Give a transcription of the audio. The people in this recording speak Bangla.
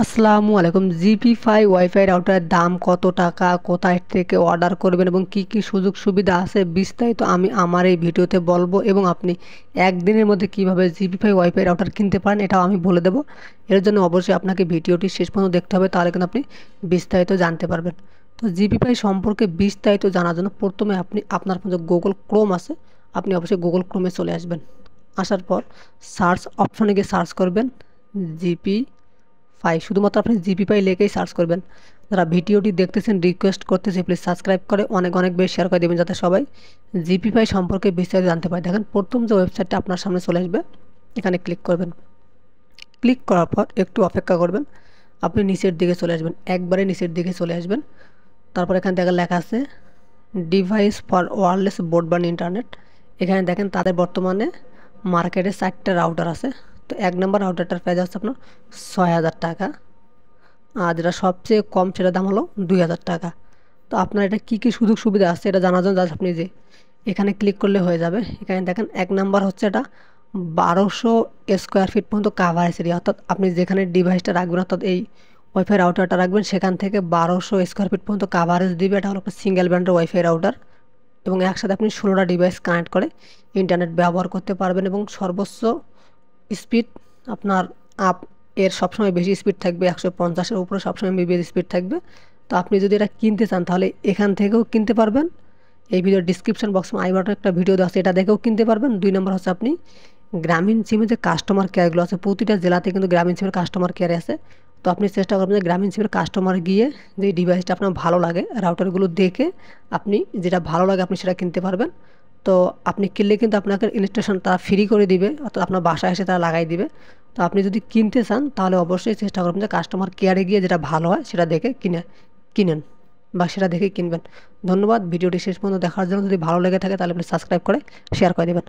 আসসালামু আলাইকুম। জিপি ফাই ওয়াইফাই রাউটারের দাম কত টাকা, কোথায় থেকে অর্ডার করবেন এবং কি কি সুযোগ সুবিধা আছে বিস্তারিত আমি আমার এই ভিডিওতে বলবো, এবং আপনি একদিনের মধ্যে কিভাবে জিপি ফাই ওয়াইফাই রাউটার কিনতে পারেন এটাও আমি বলে দেবো। এর জন্য অবশ্যই আপনাকে ভিডিওটি শেষ পর্যন্ত দেখতে হবে, তাহলে কিন্তু আপনি বিস্তারিত জানতে পারবেন। তো জিপি ফাই সম্পর্কে বিস্তারিত জানার জন্য প্রথমে আপনি আপনার যে গুগল ক্রোম আছে, আপনি অবশ্যই গুগল ক্রোমে চলে আসবেন। আসার পর সার্চ অপশনে গিয়ে সার্চ করবেন জিপি ফাই, শুধুমাত্র আপনি জিপি ফাই লিখেই সার্চ করবেন। যারা ভিডিওটি দেখতেছেন রিকোয়েস্ট করতেছি প্লিজ সাবস্ক্রাইব করে অনেক অনেক বেশি শেয়ার করে দেবেন, যাতে সবাই জিপি ফাই সম্পর্কে বিস্তারিত জানতে পারে। দেখেন প্রথম যে ওয়েবসাইটটা আপনার সামনে চলে আসবে, এখানে ক্লিক করবেন। ক্লিক করার পর একটু অপেক্ষা করবেন, আপনি নিচের দিকে চলে আসবেন, একবারে নিচের দিকে চলে আসবেন। তারপর এখানে দেখেন লেখা আছে device for wireless broadband internet. এখানে দেখেন তাদের বর্তমানে মার্কেটে 4টা রাউটার আছে। তো 1 নম্বর রাউটারটার প্রাইস হচ্ছে আপনার 6,000 টাকা, আর যেটা সবচেয়ে কম সেটার দাম হলো 2,000 টাকা। তো আপনার এটা কী কী সুযোগ সুবিধা আছে এটা জানার জন্য জাস্ট আপনি যে এখানে ক্লিক করলে হয়ে যাবে। এখানে দেখেন 1 নম্বর হচ্ছে এটা 1200 স্কোয়ার ফিট পর্যন্ত কাভারেজ এরিয়া, অর্থাৎ আপনি যেখানে ডিভাইসটা রাখবেন, অর্থাৎ এই ওয়াইফাই রাউটারটা রাখবেন, সেখান থেকে 1200 স্কোয়ার ফিট পর্যন্ত কাভারেজ দিবে। এটা হলো একটা সিঙ্গেল ব্র্যান্ডের ওয়াইফাই রাউটার, এবং একসাথে আপনি 16টা ডিভাইস কানেক্ট করে ইন্টারনেট ব্যবহার করতে পারবেন। এবং সর্বোচ্চ স্পিড আপনার আপ এর সবসময় বেশি স্পিড থাকবে, 150-এর উপরে সবসময় এমবিপিএস স্পিড থাকবে। তো আপনি যদি এটা কিনতে চান তাহলে এখান থেকেও কিনতে পারবেন। এই ভিডিওর ডিসক্রিপশন বক্সে আই বাটনে একটা ভিডিও দেওয়া আছে, এটা দেখেও কিনতে পারবেন। 2 নম্বর হচ্ছে আপনি গ্রামীণ সিমে যে কাস্টমার কেয়ারগুলো আছে, প্রতিটা জেলাতে কিন্তু গ্রামীণ সিমের কাস্টমার কেয়ার আছে। তো আপনি চেষ্টা করবেন যে গ্রামীণ সিমের কাস্টমার গিয়ে যে ডিভাইসটা আপনার ভালো লাগে রাউটারগুলো দেখে আপনি যেটা ভালো লাগে আপনি সেটা কিনতে পারবেন। তো আপনি কিনলে কিন্তু আপনাকে ইনস্টলেশন তারা ফ্রি করে দিবে, অর্থাৎ আপনার বাসায় এসে তারা লাগাই দিবে। তো আপনি যদি কিনতে চান তাহলে অবশ্যই চেষ্টা করবেন যে কাস্টমার কেয়ারে গিয়ে যেটা ভালো হয় সেটা দেখে কিনেন বা সেটা দেখে কিনবেন। ধন্যবাদ ভিডিওটি শেষ পর্যন্ত দেখার জন্য। যদি ভালো লেগে থাকে তাহলে আপনি সাবস্ক্রাইব করে শেয়ার করে দেবেন।